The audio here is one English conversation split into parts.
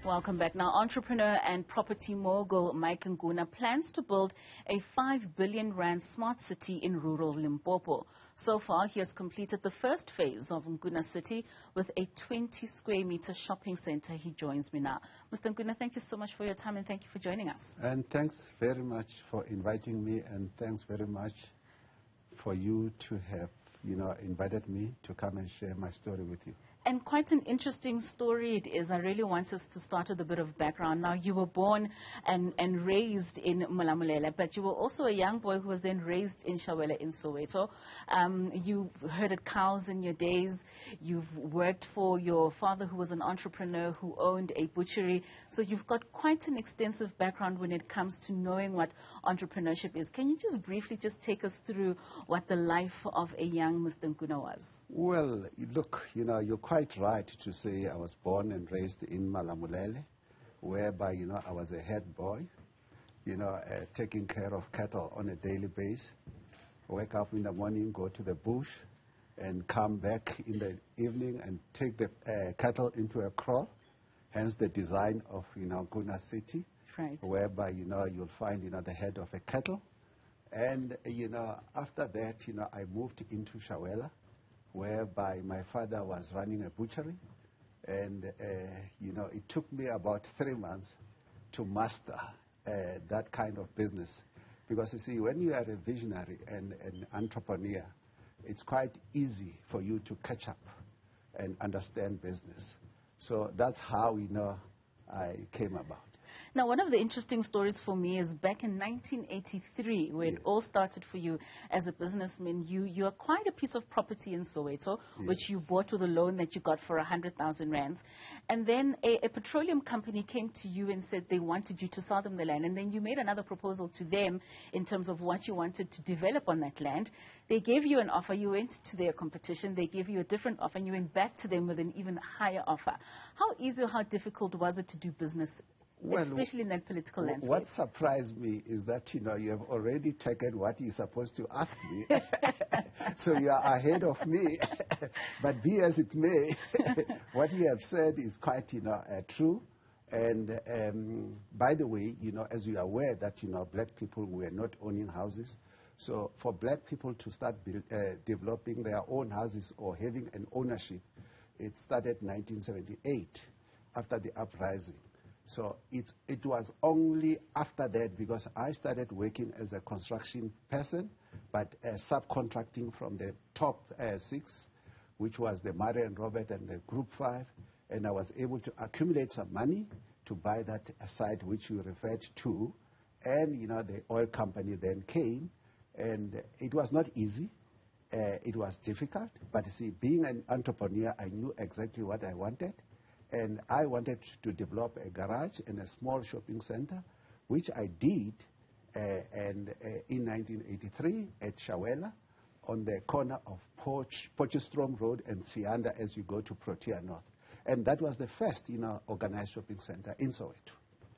Welcome back. Now, entrepreneur and property mogul Nkuna plans to build a 5 billion rand smart city in rural Limpopo. So far, he has completed the first phase of Nkuna City with a 20 square meter shopping center. He joins me now. Mr. Nkuna, thank you so much for your time and thank you for joining us. And thanks very much for inviting me, and thanks very much for you to have, invited me to come and share my story with you. And quite an interesting story it is. I really want us to start with a bit of background. Now, you were born and raised in Malamulele, but you were also a young boy who was then raised in Shawela in Soweto. You've herded cows in your days. You've worked for your father, who was an entrepreneur who owned a butchery. So you've got quite an extensive background when it comes to knowing what entrepreneurship is. Can you just briefly just take us through what the life of a young Mr. Nkuna was? Well, look, you're quite right to say I was born and raised in Malamulele, whereby, I was a head boy, taking care of cattle on a daily basis. Wake up in the morning, go to the bush, and come back in the evening and take the cattle into a kraal, hence the design of, Nkuna City, right, whereby, you'll find, the head of a cattle. And, after that, I moved into Shawela, whereby my father was running a butchery. And, it took me about 3 months to master that kind of business. Because, you see, when you are a visionary and an entrepreneur, it's quite easy for you to catch up and understand business. So that's how, I came about. Now, one of the interesting stories for me is back in 1983, where it all started for you as a businessman. You acquired a piece of property in Soweto, which you bought with a loan that you got for 100,000 rands. And then a petroleum company came to you and said they wanted you to sell them the land. And then you made another proposal to them in terms of what you wanted to develop on that land. They gave you an offer. You went to their competition. They gave you a different offer, and you went back to them with an even higher offer. How easy or how difficult was it to do business, especially in that political landscape? What surprised me is that, you have already taken what you're supposed to ask me. So you are ahead of me. But be as it may, what you have said is quite, true. And by the way, as you are aware that, black people were not owning houses. So for black people to start developing their own houses or having an ownership, it started 1978 after the uprising. So it was only after that, because I started working as a construction person, but subcontracting from the top 6, which was the Murray and Robert and the Group 5, and I was able to accumulate some money to buy that site which you referred to, and the oil company then came, and it was not easy. It was difficult, but you see, being an entrepreneur, I knew exactly what I wanted. And I wanted to develop a garage and a small shopping center, which I did in 1983 at Shawela, on the corner of Potchefstroom Road and Sianda as you go to Protea North. And that was the first, organized shopping center in Soweto.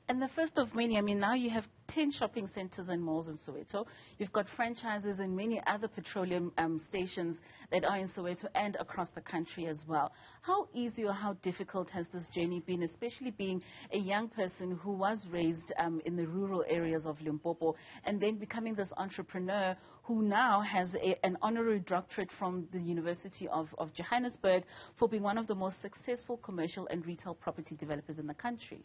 And the first of many. I mean, now you have 10 shopping centers and malls in Soweto. You've got franchises in many other petroleum stations that are in Soweto and across the country as well. How easy or how difficult has this journey been, especially being a young person who was raised in the rural areas of Limpopo and then becoming this entrepreneur who now has an honorary doctorate from the University of Johannesburg for being one of the most successful commercial and retail property developers in the country?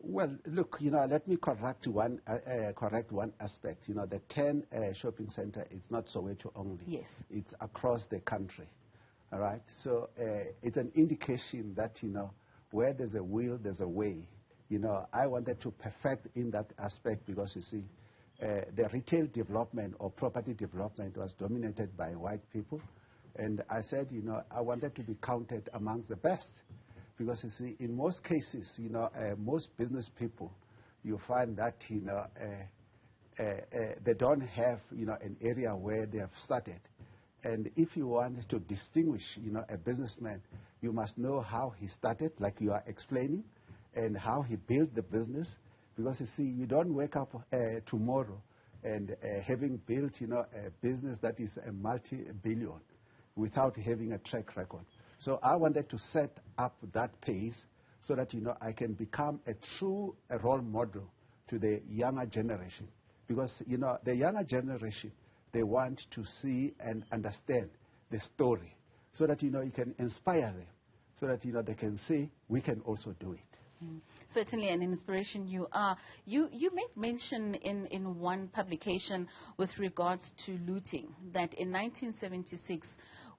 Well, look, let me correct one aspect. The 10 shopping center is not Soweto only. Yes. It's across the country. All right. So it's an indication that, where there's a will, there's a way. I wanted to perfect in that aspect because, you see, the retail development or property development was dominated by white people. And I said, I wanted to be counted amongst the best. Because, you see, in most cases, most business people, you find that, they don't have, an area where they have started. And if you want to distinguish, a businessman, you must know how he started, like you are explaining, and how he built the business. Because, you see, you don't wake up tomorrow and having built, a business that is a multi-billion without having a track record. So I wanted to set up that pace so that, I can become a true role model to the younger generation. Because, the younger generation, they want to see and understand the story so that, you can inspire them, so that, they can say, we can also do it. Certainly an inspiration you are. You made mention in one publication with regards to looting that in 1976,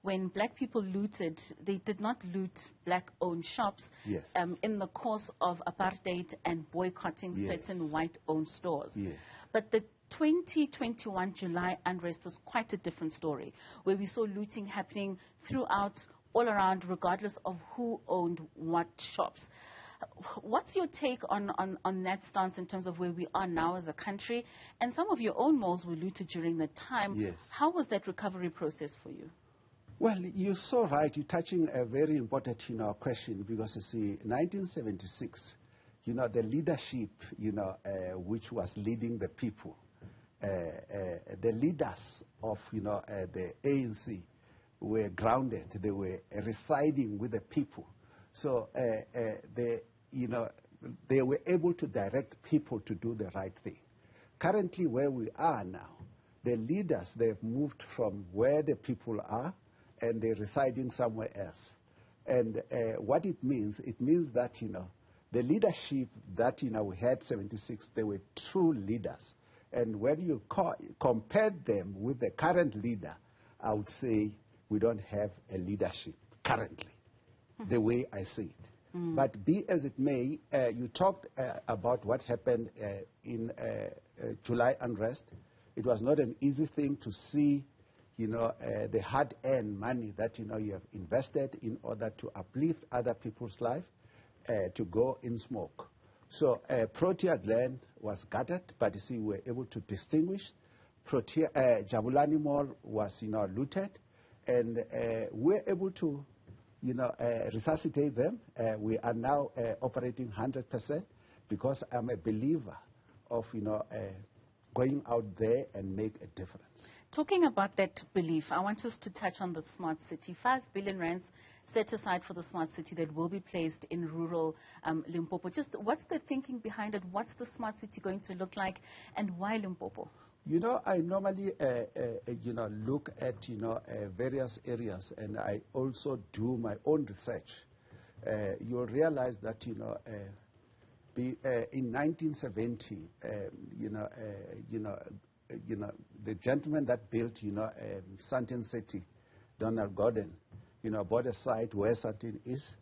when black people looted, they did not loot black-owned shops. Yes. In the course of apartheid and boycotting certain white-owned stores. Yes. But the 2021 July unrest was quite a different story, where we saw looting happening throughout, all around, regardless of who owned what shops. What's your take on that stance in terms of where we are now as a country? And some of your own malls were looted during the time. Yes. How was that recovery process for you? Well, you're so right. You're touching a very important, question, because you see, 1976, the leadership, which was leading the people, the leaders of, the ANC were grounded. They were residing with the people. So they were able to direct people to do the right thing. Currently, where we are now, the leaders, they've moved from where the people are, and they're residing somewhere else. And what it means that, the leadership that, we had 76, they were true leaders. And when you compare them with the current leader, I would say we don't have a leadership currently, the way I see it. But be as it may, you talked about what happened in July unrest. It was not an easy thing to see, the hard-earned money that, you have invested in order to uplift other people's life to go in smoke. So Proteas land was gutted, but you see, we were able to distinguish. Jabulani Mall was, looted, and we were able to, resuscitate them. We are now operating 100% because I'm a believer of, going out there and make a difference. Talking about that belief, I want us to touch on the smart city. 5 billion rands set aside for the smart city that will be placed in rural Limpopo. Just what's the thinking behind it? What's the smart city going to look like, and why Limpopo? I normally, look at, various areas, and I also do my own research. You'll realize that, in 1970, the gentleman that built, Nkuna City, Donald Gordon, bought a site where Sandton is,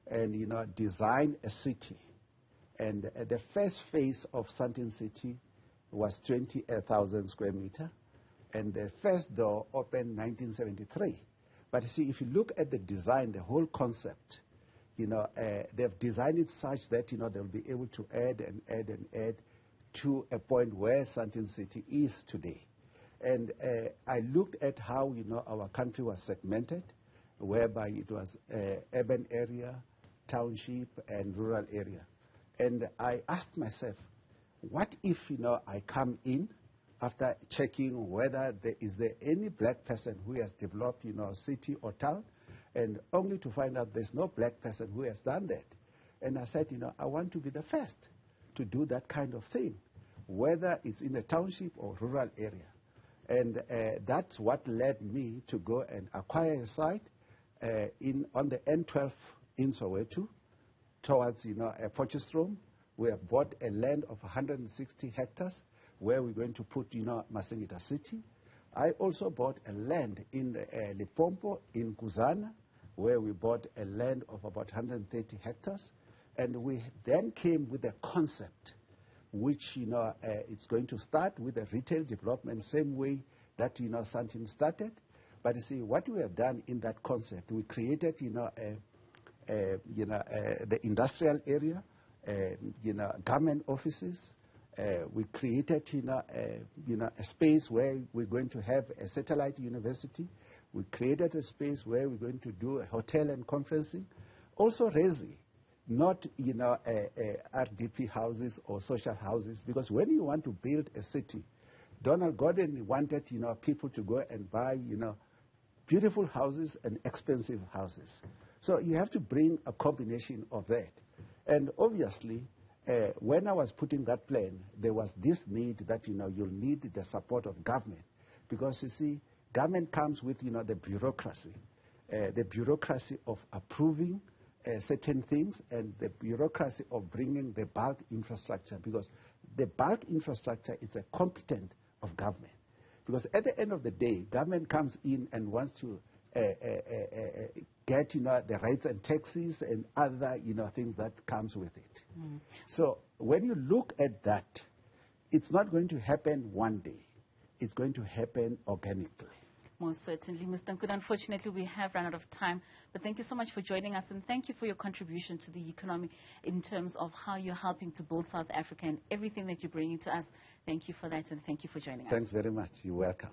and, designed a city. And the first phase of Sandton City was 20,000 square meter, and the first door opened 1973. But you see, if you look at the design, the whole concept, they've designed it such that, they'll be able to add and add and add to a point where Sandton City is today. And I looked at how, our country was segmented, whereby it was urban area, township, and rural area. And I asked myself, what if, I come in after checking whether is there any black person who has developed, city or town, and only to find out there's no black person who has done that. And I said, I want to be the first to do that kind of thing, whether it's in a township or rural area. And that's what led me to go and acquire a site on the N12 in Soweto, towards, Potchefstroom. We have bought a land of 160 hectares where we're going to put, Masingita City. I also bought a land in Limpopo, in Kuzana, where we bought a land of about 130 hectares. And we then came with a concept, which, it's going to start with a retail development, same way that, Sandton started. But you see, what we have done in that concept, we created, the industrial area, government offices. We created, a space where we're going to have a satellite university. We created a space where we're going to do a hotel and conferencing. Also, Resi, not, RDP houses or social houses, because when you want to build a city, Donald Gordon wanted, people to go and buy, beautiful houses and expensive houses. So you have to bring a combination of that. And obviously, when I was putting that plan, there was this need that, you'll need the support of government. Because, you see, government comes with, the bureaucracy of approving certain things and the bureaucracy of bringing the bulk infrastructure. Because the bulk infrastructure is a competent of government. Because at the end of the day, government comes in and wants to get, the rates and taxes and other, things that comes with it. So when you look at that, it's not going to happen one day. It's going to happen organically. Most certainly, Mr. Nkuna. Unfortunately, we have run out of time. But thank you so much for joining us, and thank you for your contribution to the economy in terms of how you're helping to build South Africa and everything that you're bringing to us. Thank you for that, and thank you for joining us. Thanks very much. You're welcome.